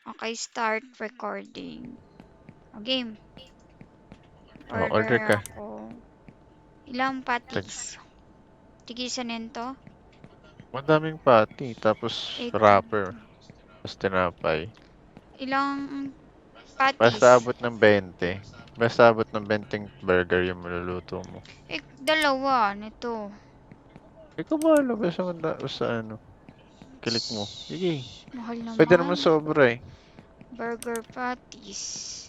Okay, start recording. O, game. Order ka. Order ako. Ilang patties? Tigisan nito? Madaming patty, tapos 8. wrapper, tapos tinapay. Ilang Basta patties? abot ng 20. Basta abot ng 20 burger yung maluluto mo. Dalawa nito. Ikaw bahala ba sa ano, kilik mo. Sige. Mahal Pwede naman. naman sobra eh. Burger patties.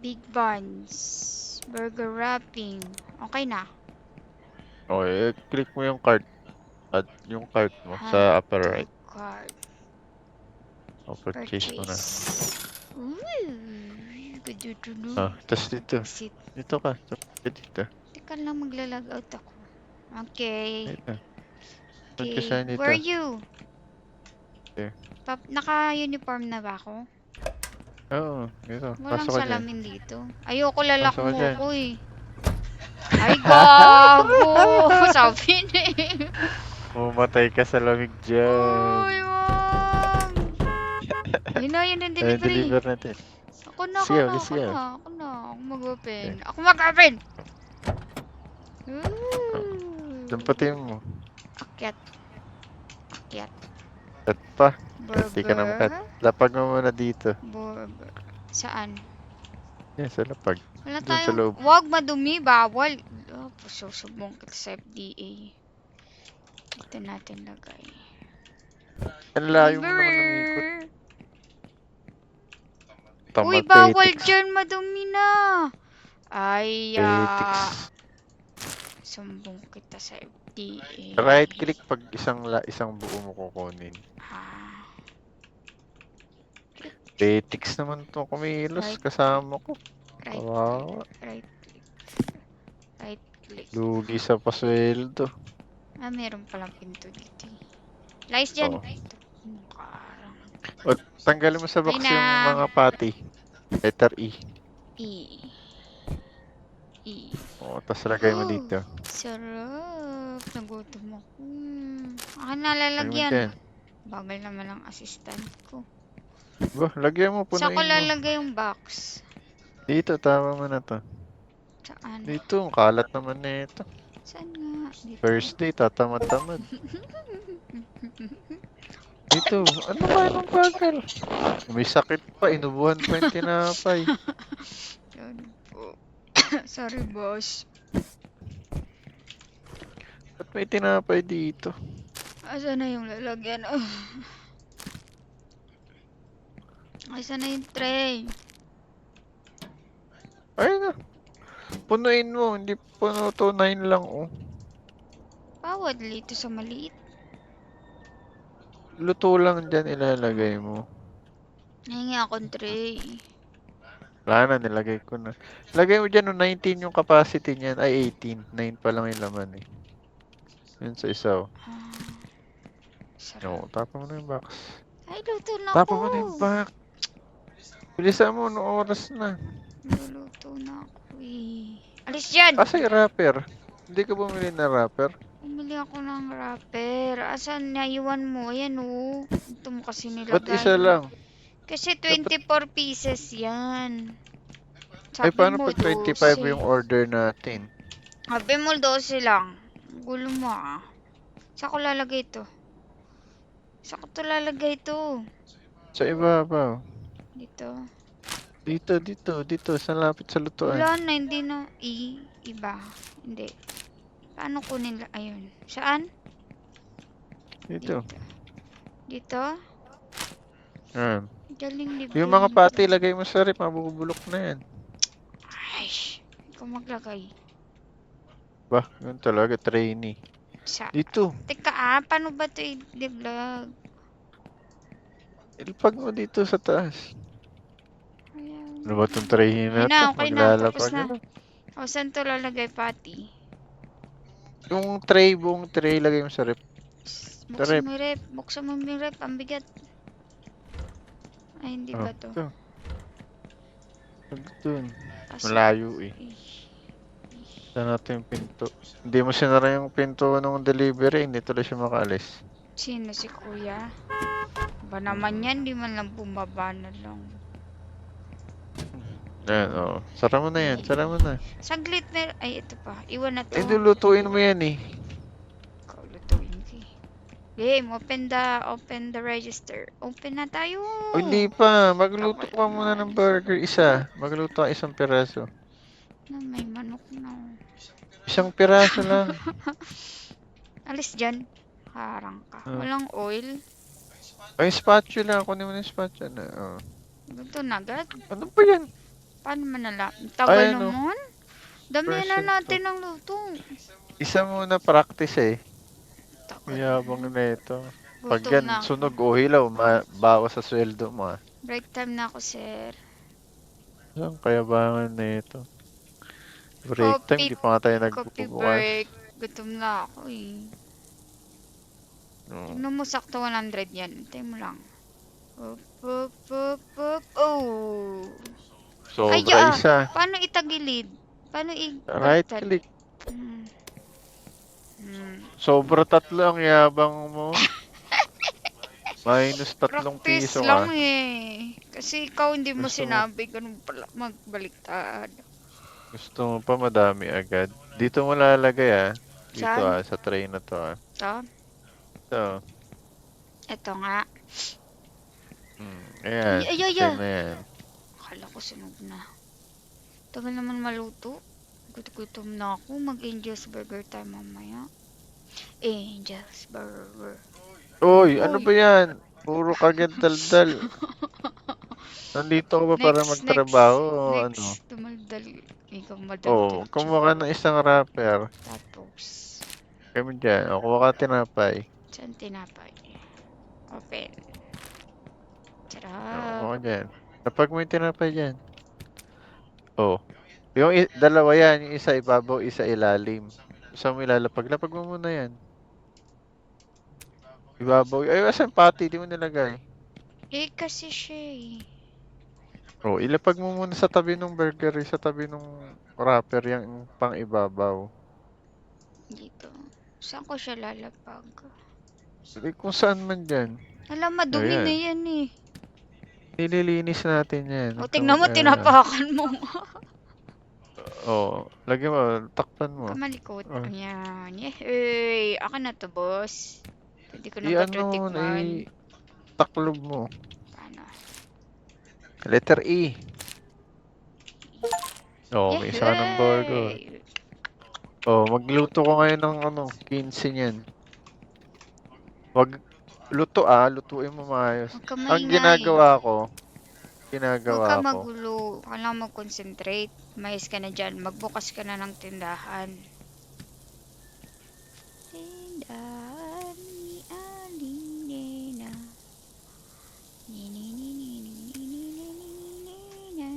Big buns. Burger wrapping. Okay na. Okay, click mo yung cart. Add yung cart mo Add sa upper to right. cart. O, purchase mo na. Purchase. Ooh. Good to know. Tapos dito. Exit. Dito ka. Dito. Teka lang, magla-log out ako. Okay. Dito. Doon ka Okay. sa Where dito. are you? Okay. Naka-uniform na ba ako? Oo, dito. Walang Pasok ka dyan. salamin dito. Ayoko lalak Pasok ka mo dyan. ko eh. Ay, gago! Sabi na eh. Pumatay ka sa lamig dyan. Uy, ma'am! Yun na, yun ang Ayun, delivery. deliver natin. Ako na. Sige, sige. Ako mag-open. Ako mag-open! Doon pati mo. Akyat. Akyat. Cut pa. Hindi ka na makat. Burger. Lapag mo muna dito. Burger. Saan? Yan, sa lapag. Wala Doon sa tayong... loob. Wag madumi, bawal. Oh, susubong kita sa FDA. Ito natin lagay. Ang layo mo naman umikot. Uy, Tamad bawal petics. dyan, madumi na. Ay, Petics. sumbong kita sa FDA. Right click pag isang buo mo kukunin. Ah, Petics naman to kumilos Right kasama ko. right Kawawa. click, right click. Lugi sa pasweldo. Meron palang pinto dito. Lies dyan. Oo. Karang. O, tanggalin mo sa box Ay na. yung mga patty. Letter E. E. O, tapos lagay mo dito. Sarap. Nagutom ako. Akin Lagay mo nalalagyan. dyan. Bagal naman ang assistant ko. Bah, lagyan mo, Saan ko punuin mo. lalagay yung box? Dito, tama mo na to. Saan? Dito, ang kalat naman na ito. Saan nga? Dito. First day, tatamad-tamad. Dito, ano ba yung bagal? May sakit pa, inubuhan pa yung tinapay. Yan po. Sorry, boss. Ba't may tinapay dito? Asan na yung lalagyan? Asan na yung tray? Ay na. Punuin mo, hindi puno to 9 lang oh. Bawal dito sa maliit. Luto lang dyan ilalagay mo. Nahingi akong tray. Wala na, nilagay ko na. Lagay mo dyan, 19 yung capacity niyan. Ay, 18. 9 pa lang yung laman eh. Yun sa isa oh. Sarap. Tapon mo na yung box. Ay, luto na Tapon ako. mo na yung box. Bilisan mo, no oras na. Luluto na ako eh. Alis dyan! Asa yung wrapper? Hindi ka bumili na wrapper? Bumili ako ng wrapper. Asan naiwan mo? Ayan oh. Ito mo kasi Ba't nilagay. isa lang? Kasi 24 pieces yan. Ay, Sabi paano mo pag 25 yung 12. order natin? Sabi mo 12 lang. Gulo mo ah. Saan ko lalagay ito? Saan ko to lalagay ito? Sa ibabaw. Dito. Dito. Sa lapit sa lutuan. Wala na, hindi na. Iba. Hindi. Paano kunin? Ayun. Saan? Dito. Dito? Yan. Galing libre. Yung mga pati, lagay mo sa rep. Mabubulok na yan. Ay, ikaw maglagay. Bah, yun talaga, trainee. Dito. Teka paano ba ito i-vlog? Ilpag mo dito sa taas. Ayan. Ano ba itong trainee na to? Okay na, tapos Maglalapag na. na. O, saan to lalagay pati? Yung tray, buong tray, lagay mo sa rep. Buksan mo yung rep. Buksan mo yung rep. Ang bigat. Ay, hindi ba to? Dun. Malayo eh. Saan natin yung pinto? Hindi mo sinara yung pinto ng delivery. Hindi tuloy siya makaalis. Sino si kuya? Ba naman yan, di man lang bumaba na lang. Ayan, Sara mo na yan, sara mo na. Saglit na, ay ito pa, iwan na to. Eh, lulutuin mo yan eh. Ikaw lutuin ko eh. Game, open the register. Open na tayo. O, hindi pa. Magluto Tagal ka muna naman. ng burger isa. Magluto ka isang piraso. Na may manok na. Isang piraso lang. Alis dyan. Harang ka. Ah. Walang oil. Ay, spatula. Kunin mo na yung spatula. Oh. Luto na agad. Ano ba yan? Paano manala? Tagal Ayan, naman. Dami na Percent natin ng luto. Isa muna practice eh. Tagal. Mayabang na ito. Pag Gutom yan, na ako. sunog o hilaw, bawas sa sweldo mo ah. Break time na ako, sir. Ang kayabangan na ito. Break time, di pa nga tayo Coffee nagbubukas. break. Gutom na ako eh. Oh. Tignan mo sakto 100 yan. Hintay mo lang. Up, up, up, up. Oh! Ay, Sobra isa. Paano itagilid? Paano Right ibaliktad? click. Hmm. Sobra tatlo ang yabang mo. Minus 3 Practice piso lang ka. eh. Kasi ikaw hindi mo Gusto mo- sinabi ganun pala magbaliktad. Gusto mo pa madami agad. Dito mo lalagay ah. Dito Saan? sa tray na to ah. Ito? Ito. Ito nga. Ayan. Ay, ay, ay, Tray na yan. Akala ko sunog na. Tagal naman maluto. Gutom na ako. Mag-Angel's Burger tayo mamaya. Angel's Burger. Uy, ano ba yan? Puro kagad daldal. Nandito ka ba para magtrabaho o ano? Next, tumaldal. Ikaw Oo, madaldal. kumuha ka ng isang rapper. Tapos, Kami dyan. O, kuha ka tinapay. saan tinapay? Open. O, Sarap. kuha dyan. Kapag may tinapay dyan. Oh. Yung dalawa yan. Yung isa ibabaw, isa ilalim. Isa mo ilalapag. Lapag mo muna yan. Ibabaw. Ay, asan pati? Di mo nilagay. Eh, kasi siya eh. Oh, ilapag mo muna sa tabi ng burger. Sa tabi ng wrapper yung pang ibabaw. Dito. Saan ko siya lalapag? Hindi kung saan man dyan. Alam, madumi Ayan. na yan eh. Nililinis natin yan. O, tingnan mo, tinapakan mo. Oo. Lagyan mo, takpan mo. Kamalikot. Oh. Ayan. Yehey! Akin na to, boss. Pwede ko na ba ito Ano, tikman? taklob mo. Paano? Letter E. Oh, may isa ka ng burger. Yehey! Oh, magluto ko ngayon ng 15 niyan. Wag luto lutuin mo maayos. Huwag ka Ang maingay. ginagawa Huwag ka ko, magulo. Kailangan mag-concentrate. Mayos ka na dyan. Magbukas ka na ng tindahan. Tindahan ni Alinena. Ni ni ni ni ni ni ni ni ni ni na.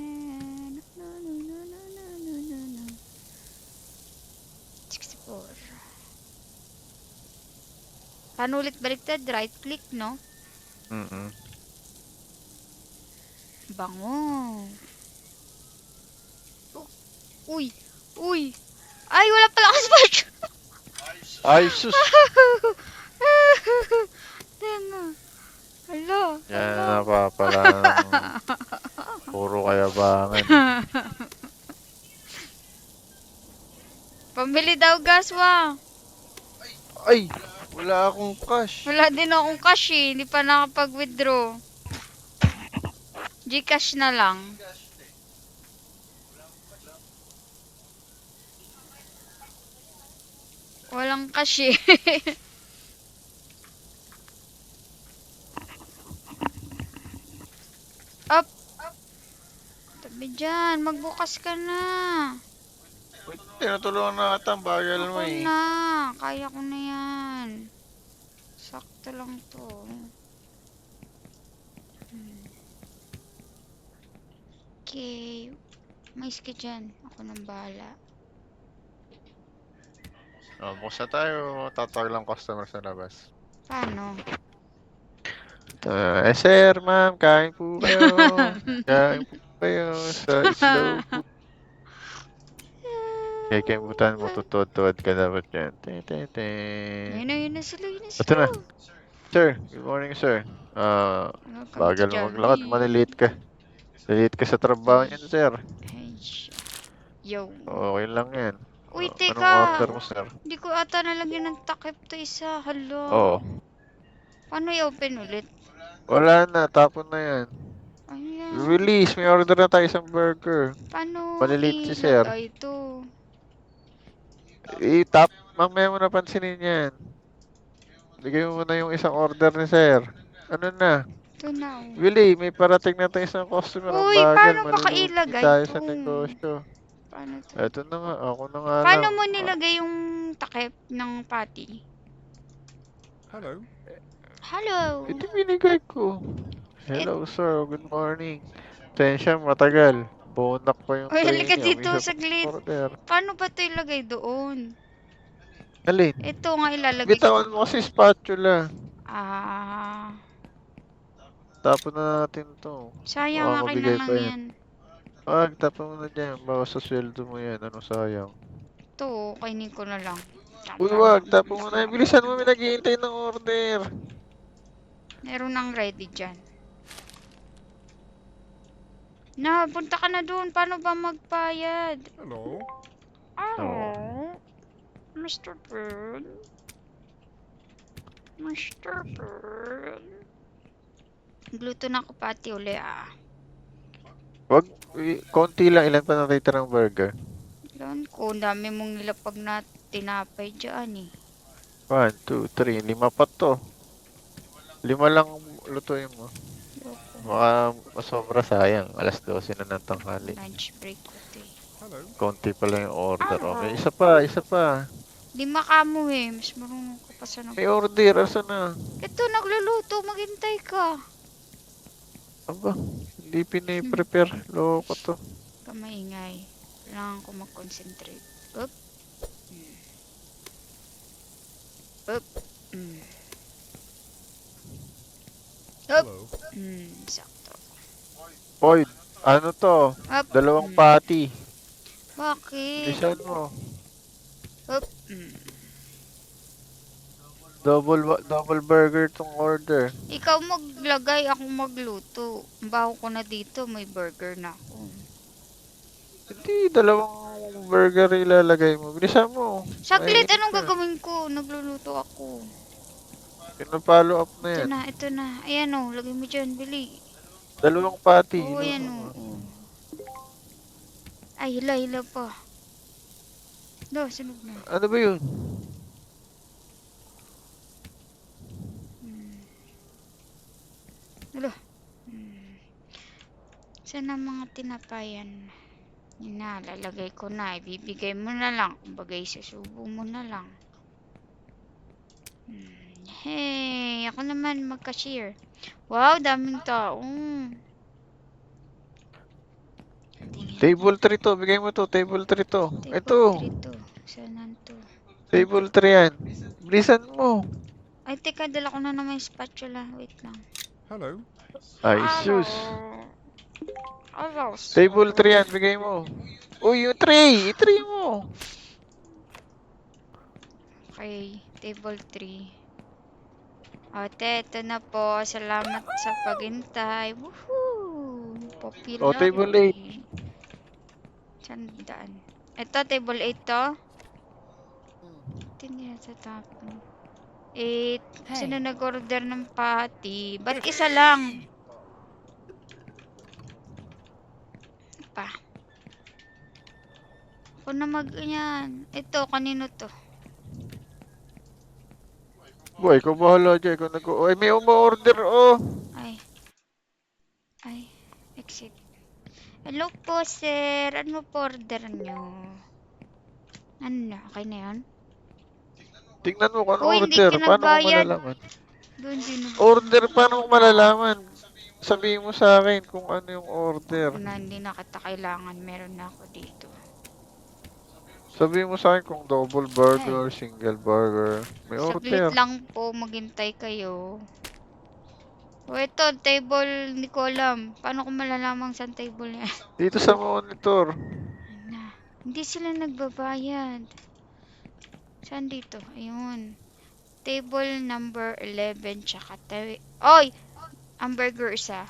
No no no no no no no no. 64. Paano ulit baliktad? Right click, no? Bango. Uy! Uy! Ay, wala pala ako spark! Ay, sus! Tama. Hala. Yan na pala ng puro kayabangan. Pambili daw gaswa. Ay! Wala akong cash. Wala din akong cash eh. Hindi pa nakapag-withdraw. Gcash na lang. Walang cash eh. Up. Tabi dyan. Magbukas ka na. Wait, tinutulungan na ata ang bagal mo Ako eh. na. Kaya ko na yan. Sakto lang to. Okay. Mais ka dyan. Ako nang bahala. Oh, buksan tayo. Tatawag lang customer sa labas. Paano? Sir, ma'am, kain po kayo. Kain po kayo sa slow food. Kaya kaimutan mo, tutod-tuwad ka dapat yan. Yun na sila, Ito na. Sir, good morning, sir. Welcome to Bagal mo maglakad. Jollibee. Malilate ka. Late ka sa trabaho niyan, sir. Hey, siya. Yo. Okay lang yan. Uy, Anong teka. order mo, sir? Hindi ko ata nalagyan ng takip to isa. Hala. Oo. Paano i-open ulit? Wala na. Tapon na yan. Ayan. Release. May order na tayo isang burger. Paano Malilate si sir. ilagay to? Mamaya mo napansinin yan. Bigay mo na yung isang order ni sir. Ano na? Ito na. Willie, may parating na tayo isang customer. Ang Uy, bagal. paano ba Malulugi kailagay tayo to? sa negosyo. Paano to? Eto na nga. Ako na nga Paano lang. mo nilagay yung takip ng patty? Hello. Hello. Ito binigay ko. Hello, sir. Good morning. Tensya, matagal. Bonak pa yung Uy, tray halika niya. dito, May isa pang saglit. order. Paano ba ito ilagay doon? Alin? Ito nga ilalagay ko. Bitawan mo kasi spatula. Ah, Tapon na natin to. sayang Baka akin na mabigay lang pa yan. Tapon mo na dyan. Bawas sa sweldo mo yan. Ano sayang? Ito, kainin ko na lang. Uy, wag. Tapon mo na. Bilisan mo. May naghihintay ng order. Meron nang ready dyan. Na, punta ka na doon. Paano ba magbayad? Hello. Oh, Mr. Pearl. Mr. Pearl. Gluto na ako pati uli ah. Wag. Konti lang. Ilan pa natitirang burger? Doon ko, dami mong nilapag na tinapay dyan eh. 1, 2, 3. 5 pa to. 5 lang lutuin mo. Baka masobra sayang. Alas 12 na ng tanghali. Lunch break ko to eh. Hello. Konti pa lang yung order. Okay, isa pa. 5 ka mo eh. Mas marunong ka pa sa May order. Asa na? Ito, nagluluto. Maghintay ka. Aba, hindi pinay-prepare. Loko to. Kamaingay. Kailangan ko mag-concentrate. Up. Up. Mm. Up. Hello. Sakto. Oy, ano to? Up. 2 patty. Bakit? Bilisan mo. Up. Double burger tong order. Ikaw maglagay, ako magluto. Ang baho ko na dito, may burger na ako. Hindi, 2 burger ilalagay mo. Bilisan mo. Saglit, Mainit anong ka. gagawin ko? Nagluluto ako. Pina-follow up na Ito yan. na, ito na. Ayan o, lagay mo dyan, bili. 2 patty. Oo, ayan o. Ay, hila pa. Do, sunog na. Ano ba yun? Alo. Saan ang mga tinapayan? Yun na, lalagay ko na. Ibibigay mo na lang. Kumbaga, isusubo mo na lang. Hey, ako naman mag-cashier. Wow, daming tao. Table 3 to. Bigay mo to. Table 3 to. Ito. Ito. Saan to? Table 3 yan. Bilisan mo. Ay, teka, dala ko na naman yung spatula. Wait lang. Hello. Ay, sus. Hello. Table 3 yan. Bigay mo. Uy, yung tray. I-tray mo. Okay, table 3. Ate, ito na po. Salamat sa paghintay. Woohoo! Popular. O, table 8. Saan daan? Ito, table 8 to. Hindi natatapon. 8. Sino nag-order ng patty? Ba't isa lang? Pa. Ako na mag-yan. Ito, kanino to? Boy, ikaw bahala dyan. Ikaw Ay, may uma-order, oh. Ay, exit. Hello po, sir. Ano po order nyo? Ano na? Okay na yan? Tingnan mo kung ano Uy, hindi order. Paano mo kinagbayad. malalaman? Doon din. Order, paano mo malalaman? Sabihin mo sa akin kung ano yung order. Na hindi na kita kailangan. Meron na ako dito. Sabihin mo sa akin kung double burger, single burger. May order. Saglit lang po. Maghintay kayo. O ito, table, hindi ko alam. Paano ko malalaman saan table yan? Dito sa monitor. Na, hindi sila nagbabayad. Saan dito? Ayun. Table number 11 tsaka Oy! Hamburger isa.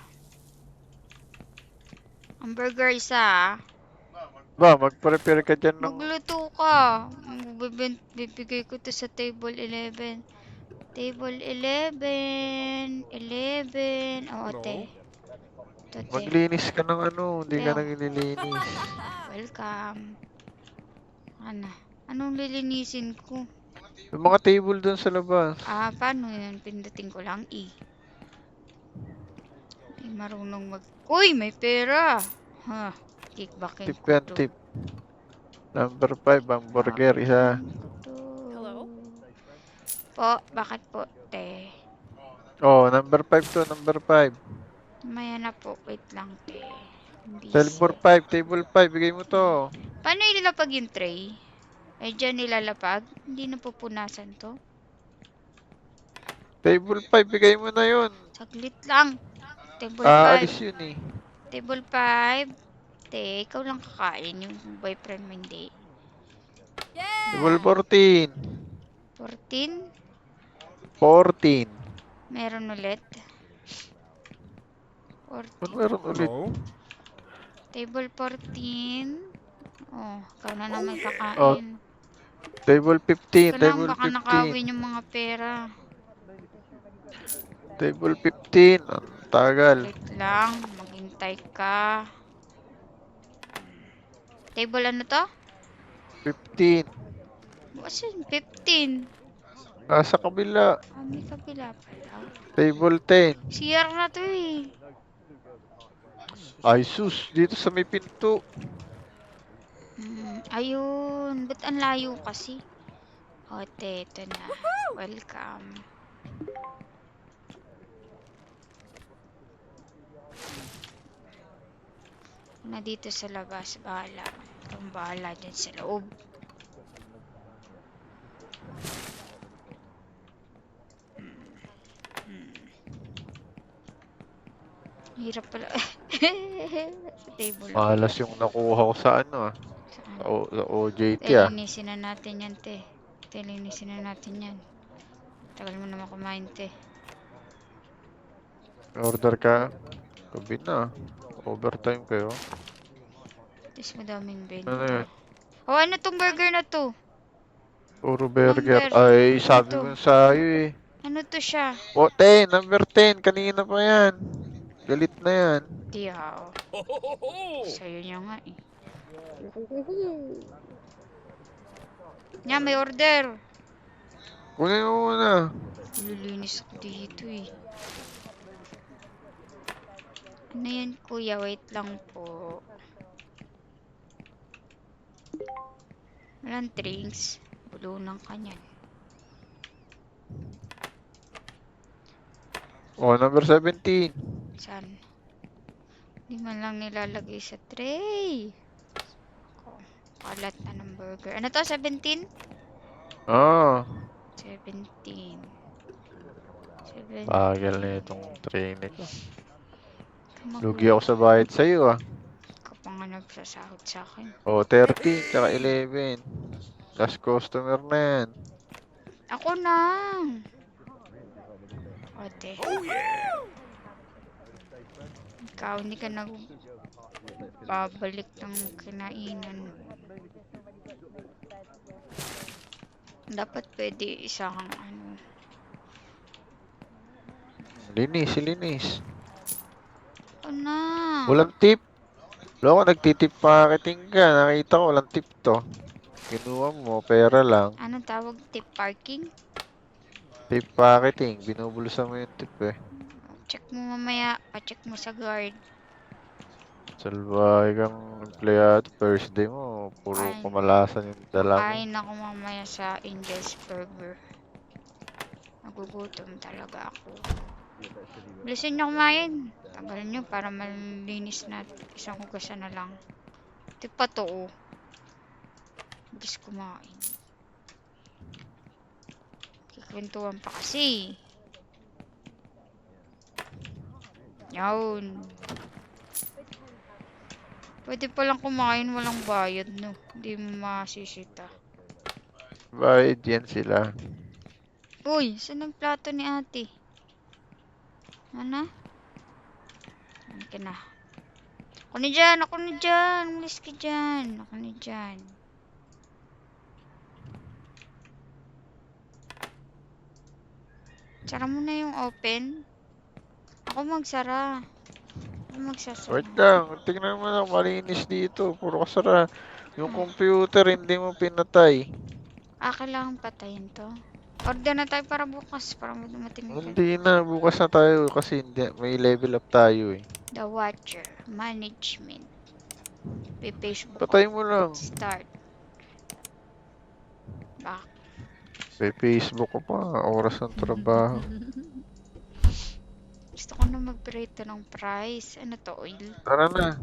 Hamburger isa ah. Ba, mag-prepare ka dyan ng... Magluto ka. Bibigay ko to sa table 11. Table 11. 11. Oo, te. Ito, te. Maglinis ka ng ano, hindi ka Teo. nang nililinis. Welcome. Ano? Anong lilinisin ko? Yung mga table dun sa labas. Paano yun? Pindutin ko lang E. Ay, marunong mag... Uy, may pera! Ha, kickbackin Tip ko yan, to. tip. Number 5, hamburger, isa. Hello? Po, bakit po, te? Oh, number 5 to, number 5. Maya na po, wait lang, te. Busy. Table 5, table 5, bigay mo to. Paano ilalapag yung tray? Ay, dyan nilalapag? Hindi na pupunasan to? Table 5, bigay mo na yun. Saglit lang. Table 5. Aalis yun eh. Table 5. Te, ikaw lang kakain. Yung boyfriend mo hindi. Table 14. 14? 14. Meron ulit. Ano 14. meron ulit? Hello? Table 14. Oh, ikaw na naman Oh, kakain. Table 15, Ikaw lang, table baka 15. nakawin yung mga pera. Table 15. Ang tagal. Wait lang, maghintay ka. Table ano to? 15. What's in 15? Nasa kabila. May kabila pala. Table 10. CR na to eh. Ay sus, dito sa may pinto. Ayun, ba't ang layo kasi? Ote, ito na. Welcome. Na dito sa labas, bahala. Itong bahala dyan sa loob. Hirap pala. Sa table. Malas yung nakuha ko sa ano ah. Saan? Sa OJT ah. Linisin na natin yan, te. Linisin na natin yan. Tagal mo naman kumain, te. Order ka. Gabi na. Overtime kayo. Tapos madaming bento. Ano yun? Oh, ano tong burger na to? Puro burger. Number. Ay, sabi Ito. ko sa'yo eh. Ano to siya? O, 10. Number 10. Kanina pa yan. Galit na yan. Diyaw. Sa'yo niya nga eh. Nya, may order. Kunin mo muna. Lilinis ako dito eh. Ano yan, kuya? Wait lang po. Walang drinks. Bulunan ka niyan. O, number 17. Saan? Hindi man lang nilalagay sa tray. Ako, kalat na ng burger. Ano to? 17? Ah. 17. 17. Bagal na itong training ko. Lugi ako sa bayad sa'yo ah. Ikaw pa nga nagsasahod sa akin. O, 13. Tsaka 11. Last customer na yan. Ako na. Ote. Ikaw, hindi ka babalik ng kinainan. Dapat pwede isa kang ano. Linis, linis. Ako na. Walang tip. Loko, nagtitip marketing ka. Nakita ko, walang tip to. Kinuha mo, pera lang. Anong tawag? Tip parking? Tip marketing. Binubulusan mo yung tip eh. Check mo mamaya. Pa-check mo sa guard. Salbahe kang empleyado. First day mo, puro Ay. kamalasan yung dala mo. Kain ako mamaya sa Angel's Burger. Nagugutom talaga ako. Bilisan nyo kumain. Tagal nyo para malinis na. Isang hugasan na lang. Ito pa to oh. Bilis kumain. Kikwentuhan pa kasi. Yun. Pwede palang kumain walang bayad no. Hindi mo masisita. Bayad yan sila. Uy, saan ang plato ni ate? Ano? Ano ka na? Ako na dyan, ako na dyan. Umalis ka dyan. Ako na dyan. Sara mo na yung open. Ako magsara. Ako magsasara. Wait lang, tingnan mo na, malinis dito. Puro kasara. Yung computer, hindi mo pinatay. Kailangan patayin to. Order na tayo para bukas. Para dumating ka. Hindi na, bukas na tayo kasi hindi, may level up tayo eh. The Watcher. Management. Facebook. Patay mo lang. Start. Back. May Facebook ko pa, oras ng trabaho. Gusto ko na mag-rate ng price. Ano to? Oil? Tara na,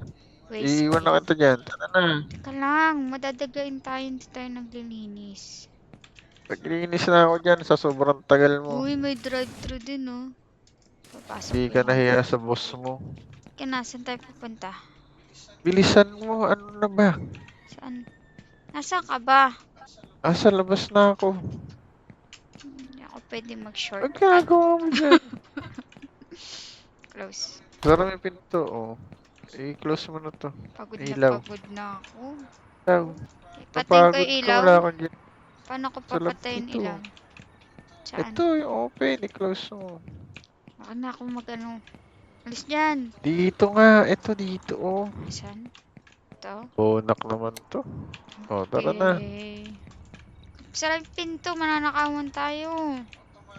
Waste. iiwan na kita dyan. Tara na. Teka lang. Madadagain tayo. Hindi tayo naglilinis. Naglinis na ako dyan sa sobrang tagal mo. Uy, may drive-thru din, oh. Papasok Hindi ko ka yan. nahiya sa boss mo. Kaya saan tayo pupunta? Bilisan mo, ano na ba? Saan? Nasaan ka ba? Sa labas na ako. Hindi ako pwede Ang mag-shortcut. ginagawa mo dyan? Close. Sara may pinto, oh. I-close mo na to. Pagod Ilaw. na pagod na ako. Ilaw. Patayin ko Napagod yung ka, ilaw. wala kang gin... Paano ko Sa lab papatayin dito. ilaw? Saan? Ito, yung open, i-close mo. Baka na ako mag-ano. Alis dyan. Dito nga, ito dito, oh. Saan? Ito? Bonak naman to. Oh, tara na. Okay. Sara yung pinto. Mananakawan tayo.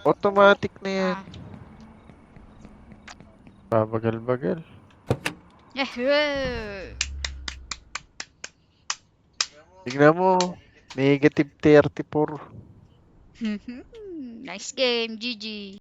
Automatic na yan. Ah. Babagal-bagal. Yahoo! Tignan mo, negative 34. Nice game, GG.